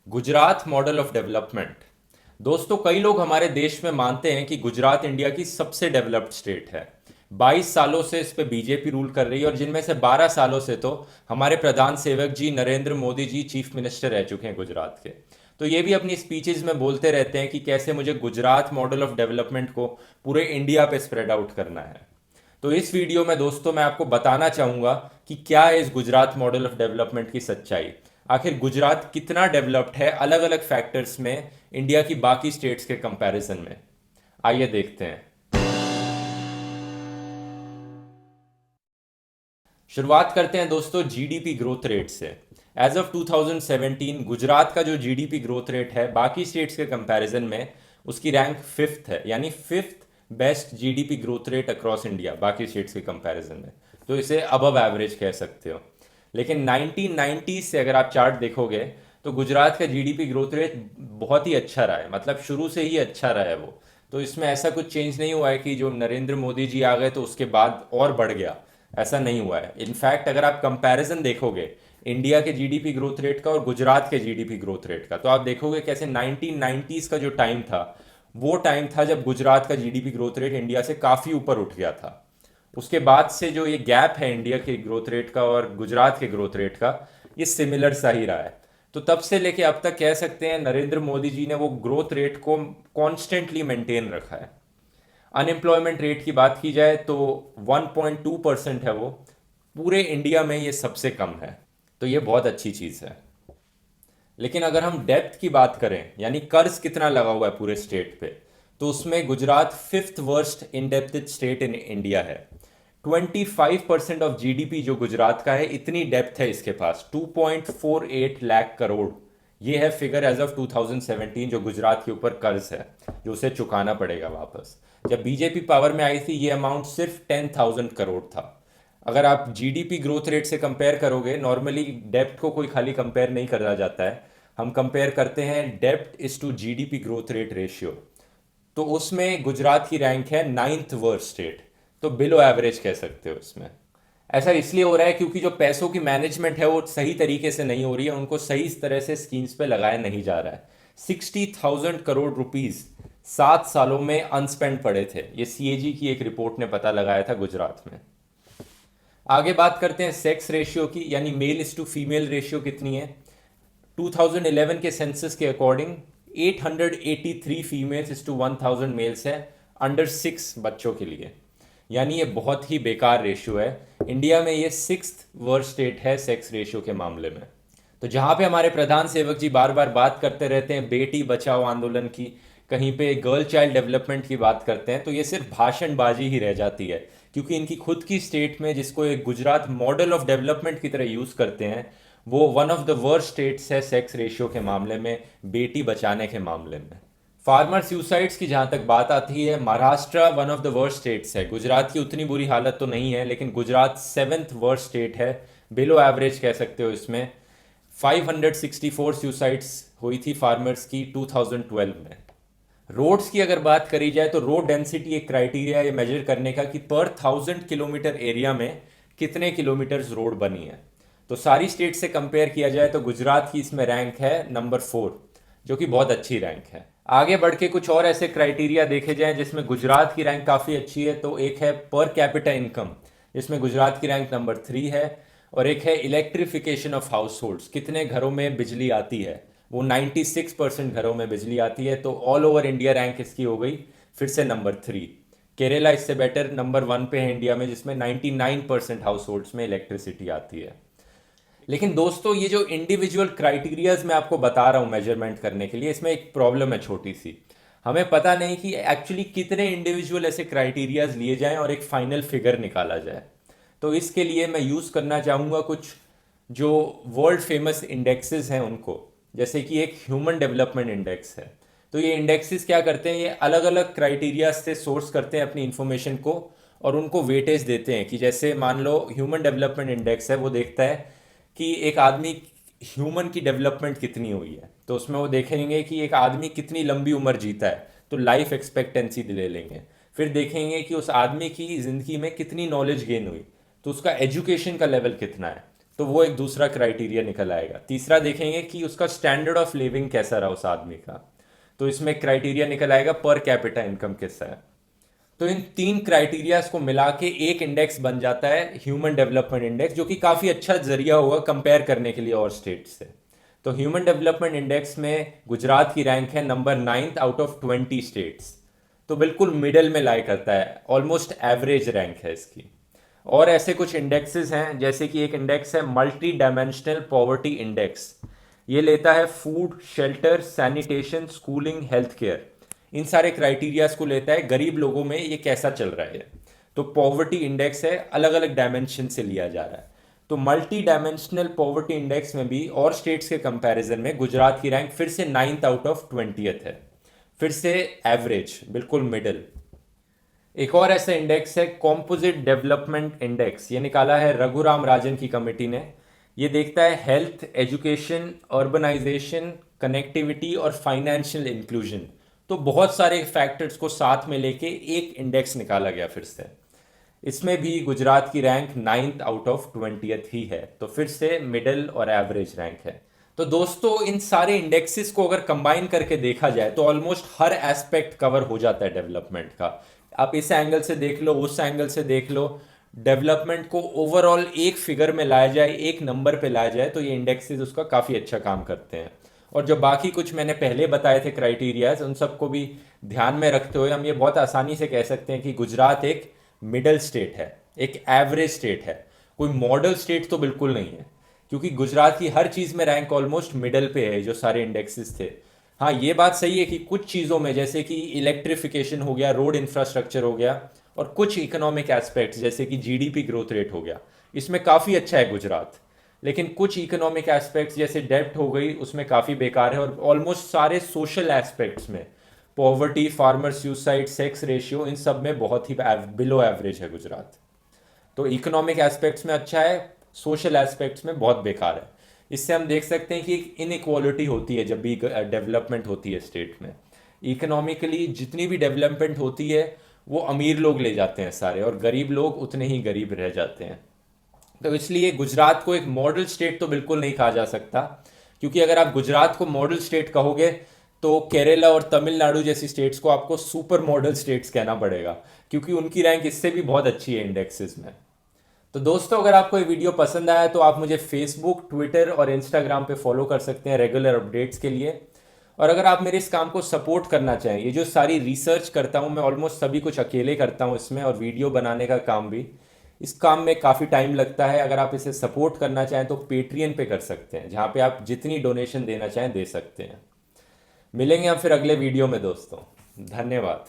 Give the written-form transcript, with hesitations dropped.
Gujarat model of development. दोस्तों, कई लोग हमारे देश में मानते हैं कि गुजरात इंडिया की सबसे डेवलप्ड स्टेट है। 22 सालों से इस पे बीजेपी रूल कर रही है और जिनमें से 12 सालों से तो हमारे प्रधान सेवक जी नरेंद्र मोदी जी चीफ मिनिस्टर रह चुके हैं गुजरात के। तो ये भी अपनी स्पीचेस में बोलते रहते हैं कि कैसे मुझे गुजरात मॉडल ऑफ डेवलपमेंट को पूरे इंडिया पे स्प्रेड आउट करना है। तो इस वीडियो में दोस्तों मैं आपको बताना चाहूँगा कि क्या है इस गुजरात मॉडल ऑफ डेवलपमेंट की सच्चाई। आखिर गुजरात कितना डेवलप्ड है अलग अलग फैक्टर्स में इंडिया की बाकी स्टेट्स के कंपैरिजन में। आइए देखते हैं। शुरुआत करते हैं दोस्तों जीडीपी ग्रोथ रेट से। एज ऑफ 2017 गुजरात का जो जीडीपी ग्रोथ रेट है बाकी स्टेट्स के कंपैरिजन में उसकी रैंक फिफ्थ है, यानी fifth best GDP growth rate across India बाकी स्टेट्स के कंपैरिजन में। तो इसे अबव एवरेज कह सकते हो। लेकिन 1990 से अगर आप चार्ट देखोगे तो गुजरात का जीडीपी ग्रोथ रेट बहुत ही अच्छा रहा है, मतलब शुरू से ही अच्छा रहा है वो। तो इसमें ऐसा कुछ चेंज नहीं हुआ है कि जो नरेंद्र मोदी जी आ गए तो उसके बाद और बढ़ गया, ऐसा नहीं हुआ है। इनफैक्ट अगर आप कंपैरिजन देखोगे इंडिया के जीडीपी ग्रोथ रेट का और गुजरात के जीडीपी ग्रोथ रेट का, तो आप देखोगे कैसे 1990s का जो टाइम था वो टाइम था जब गुजरात का जीडीपी ग्रोथ रेट इंडिया से काफ़ी ऊपर उठ गया था। उसके बाद से जो ये गैप है इंडिया के ग्रोथ रेट का और गुजरात के ग्रोथ रेट का, ये सिमिलर सा ही रहा है। तो तब से लेके अब तक कह सकते हैं नरेंद्र मोदी जी ने वो ग्रोथ रेट को कॉन्स्टेंटली मेंटेन रखा है। अनएम्प्लॉयमेंट रेट की बात की जाए तो 1.2% है वो, पूरे इंडिया में ये सबसे कम है। तो ये बहुत अच्छी चीज़ है। लेकिन अगर हम डेप्थ की बात करें, यानी कर्ज कितना लगा हुआ है पूरे स्टेट पे, तो उसमें Gujarat fifth worst indebted state in India है। 25% ऑफ जीडीपी जो गुजरात का है, इतनी डेप्थ है इसके पास, 2.48 लाख करोड़। ये है फिगर एज ऑफ 2017 जो गुजरात के ऊपर कर्ज है, जो उसे चुकाना पड़ेगा वापस। जब बीजेपी पावर में आई थी ये अमाउंट सिर्फ 10,000 करोड़ था। अगर आप जीडीपी ग्रोथ रेट से कंपेयर करोगे, नॉर्मली डेप्थ को कोई खाली कंपेयर नहीं करा जाता है, हम कंपेयर करते हैं डेप्ट is to GDP growth rate ratio. तो उसमें गुजरात की रैंक है नाइन्थ वर्स्ट स्टेट। तो बिलो एवरेज कह सकते हो इसमें। ऐसा इसलिए हो रहा है क्योंकि जो पैसों की मैनेजमेंट है वो सही तरीके से नहीं हो रही है, उनको सही तरह से स्कीम्स पे लगाया नहीं जा रहा है। 60,000 करोड़ रुपीस 7 सालों में अनस्पेंड पड़े थे, ये सीएजी की एक रिपोर्ट ने पता लगाया था गुजरात में। आगे बात करते हैं सेक्स रेशियो की, यानी male is to female ratio कितनी है। 2011 के सेंसस के according 883 females is to 1000 males है अंडर 6 बच्चों के लिए। यानी ये बहुत ही बेकार रेशियो है। इंडिया में ये सिक्स्थ वर्स्ट स्टेट है सेक्स रेशियो के मामले में। तो जहाँ पे हमारे प्रधान सेवक जी बार बार बात करते रहते हैं बेटी बचाओ आंदोलन की, कहीं पे गर्ल चाइल्ड डेवलपमेंट की बात करते हैं, तो ये सिर्फ भाषणबाजी ही रह जाती है। क्योंकि इनकी खुद की स्टेट में, जिसको एक गुजरात मॉडल ऑफ डेवलपमेंट की तरह यूज़ करते हैं, वो one of the worst states है सेक्स रेशियो के मामले में, बेटी बचाने के मामले में। फार्मर सुसाइड्स की जहाँ तक बात आती है, Maharashtra one of the worst states है। गुजरात की उतनी बुरी हालत तो नहीं है, लेकिन गुजरात सेवेंथ वर्स्ट स्टेट है, बिलो एवरेज कह सकते हो इसमें। 564 सुसाइड्स हुई थी फार्मर्स की 2012 में। रोड्स की अगर बात करी जाए तो रोड डेंसिटी एक क्राइटेरिया है मेजर करने का कि पर 1000 किलोमीटर एरिया में कितने किलोमीटर्स रोड बनी है। तो सारी स्टेट से कंपेयर किया जाए तो गुजरात की इसमें रैंक है नंबर 4, जो कि बहुत अच्छी रैंक है। आगे बढ़ के कुछ और ऐसे क्राइटेरिया देखे जाएं जिसमें गुजरात की रैंक काफ़ी अच्छी है, तो एक है पर कैपिटा इनकम, जिसमें गुजरात की रैंक नंबर 3 है। और एक है इलेक्ट्रिफिकेशन ऑफ हाउस होल्ड्स, कितने घरों में बिजली आती है, वो 96% घरों में बिजली आती है। तो ऑल ओवर इंडिया रैंक इसकी हो गई फिर से नंबर 3। केरला इससे बेटर नंबर 1 पे है इंडिया में, जिसमें 99% हाउस होल्ड्स में इलेक्ट्रिसिटी आती है। लेकिन दोस्तों, ये जो इंडिविजुअल क्राइटेरियाज मैं आपको बता रहा हूँ मेजरमेंट करने के लिए, इसमें एक प्रॉब्लम है छोटी सी। हमें पता नहीं कि एक्चुअली कितने इंडिविजुअल ऐसे क्राइटेरियाज लिए जाएं और एक फाइनल फिगर निकाला जाए। तो इसके लिए मैं यूज़ करना चाहूँगा कुछ जो वर्ल्ड फेमस इंडेक्सेस हैं उनको, जैसे कि एक ह्यूमन डेवलपमेंट इंडेक्स है। तो ये इंडेक्सेस क्या करते हैं, ये अलग अलग क्राइटेरिया से सोर्स करते हैं अपनी इंफॉर्मेशन को और उनको वेटेज देते हैं। कि जैसे मान लो ह्यूमन डेवलपमेंट इंडेक्स है, वो देखता है कि एक आदमी ह्यूमन की डेवलपमेंट कितनी हुई है। तो उसमें वो देखेंगे कि एक आदमी कितनी लंबी उम्र जीता है, तो लाइफ एक्सपेक्टेंसी ले लेंगे। फिर देखेंगे कि उस आदमी की ज़िंदगी में कितनी नॉलेज गेन हुई, तो उसका एजुकेशन का लेवल कितना है, तो वो एक दूसरा क्राइटेरिया निकल आएगा। तीसरा देखेंगे कि उसका स्टैंडर्ड ऑफ लिविंग कैसा रहा उस आदमी का, तो इसमें क्राइटेरिया निकल आएगा पर कैपिटा इनकम कैसा है। तो इन तीन क्राइटेरियाज को मिला के एक इंडेक्स बन जाता है ह्यूमन डेवलपमेंट इंडेक्स, जो कि काफ़ी अच्छा जरिया होगा कंपेयर करने के लिए और स्टेट से। तो ह्यूमन डेवलपमेंट इंडेक्स में गुजरात की रैंक है नंबर 9 आउट ऑफ 20 स्टेट्स। तो बिल्कुल मिडल में लाई करता है, ऑलमोस्ट एवरेज रैंक है इसकी। और ऐसे कुछ इंडेक्सेस हैं, जैसे कि एक इंडेक्स है मल्टी डायमेंशनल पॉवर्टी इंडेक्स। ये लेता है food, shelter, sanitation, schooling, health care, इन सारे क्राइटेरियाज को लेता है गरीब लोगों में ये कैसा चल रहा है। तो पॉवर्टी इंडेक्स है, अलग अलग डायमेंशन से लिया जा रहा है। तो मल्टी डायमेंशनल पॉवर्टी इंडेक्स में भी और स्टेट्स के कंपैरिजन में गुजरात की रैंक फिर से 9th आउट ऑफ 20th है, फिर से एवरेज, बिल्कुल मिडिल। एक और ऐसा इंडेक्स है कॉम्पोजिट डेवलपमेंट इंडेक्स, ये निकाला है रघुराम राजन की कमेटी ने। ये देखता है हेल्थ, एजुकेशन, अर्बनाइजेशन, कनेक्टिविटी और फाइनेंशियल इंक्लूजन। तो बहुत सारे फैक्टर्स को साथ में लेके एक इंडेक्स निकाला गया फिर से। इसमें भी गुजरात की rank 9th out of 20th ही है, तो फिर से मिडिल और एवरेज रैंक है। तो दोस्तों इन सारे इंडेक्सेस को अगर कंबाइन करके देखा जाए तो ऑलमोस्ट हर एस्पेक्ट कवर हो जाता है डेवलपमेंट का। आप इस एंगल से देख लो, उस एंगल से देख लो, डेवलपमेंट को ओवरऑल एक फिगर में लाया जाए, एक नंबर पे लाया जाए, तो ये इंडेक्सेस उसका काफ़ी अच्छा काम करते हैं। और जो बाकी कुछ मैंने पहले बताए थे क्राइटेरियाज, उन सबको भी ध्यान में रखते हुए हम ये बहुत आसानी से कह सकते हैं कि गुजरात एक मिडल स्टेट है, एक एवरेज स्टेट है। कोई मॉडल स्टेट तो बिल्कुल नहीं है, क्योंकि गुजरात की हर चीज़ में रैंक ऑलमोस्ट मिडल पे है, जो सारे इंडेक्सेस थे। हाँ, ये बात सही है कि कुछ चीज़ों में, जैसे कि इलेक्ट्रिफिकेशन हो गया, रोड इंफ्रास्ट्रक्चर हो गया, और कुछ इकोनॉमिक एस्पेक्ट्स जैसे कि जीडीपी ग्रोथ रेट हो गया, इसमें काफ़ी अच्छा है गुजरात। लेकिन कुछ इकोनॉमिक एस्पेक्ट्स जैसे डेब्ट हो गई, उसमें काफ़ी बेकार है। और ऑलमोस्ट सारे सोशल एस्पेक्ट्स में, poverty, farmer suicide, sex ratio, इन सब में बहुत ही बिलो एवरेज है गुजरात। तो इकोनॉमिक एस्पेक्ट्स में अच्छा है, सोशल एस्पेक्ट्स में बहुत बेकार है। इससे हम देख सकते हैं कि एक इनइक्वालिटी होती है जब भी डेवलपमेंट होती है स्टेट में। इकोनॉमिकली जितनी भी डेवलपमेंट होती है वो अमीर लोग ले जाते हैं सारे, और गरीब लोग उतने ही गरीब रह जाते हैं। तो इसलिए गुजरात को एक मॉडल स्टेट तो बिल्कुल नहीं कहा जा सकता, क्योंकि अगर आप गुजरात को मॉडल स्टेट कहोगे तो केरला और तमिलनाडु जैसी स्टेट्स को आपको सुपर मॉडल स्टेट्स कहना पड़ेगा, क्योंकि उनकी रैंक इससे भी बहुत अच्छी है इंडेक्सेस में। तो दोस्तों अगर आपको ये वीडियो पसंद आया तो आप मुझे फेसबुक, ट्विटर और इंस्टाग्राम पे फॉलो कर सकते हैं रेगुलर अपडेट्स के लिए। और अगर आप मेरे इस काम को सपोर्ट करना चाहें, ये जो सारी रिसर्च करता हूँ मैं ऑलमोस्ट सभी कुछ अकेले करता हूँ इसमें, और वीडियो बनाने का काम भी, इस काम में काफ़ी टाइम लगता है। अगर आप इसे सपोर्ट करना चाहें तो पेट्रियन पे कर सकते हैं, जहाँ पे आप जितनी डोनेशन देना चाहें दे सकते हैं। मिलेंगे हम फिर अगले वीडियो में दोस्तों, धन्यवाद।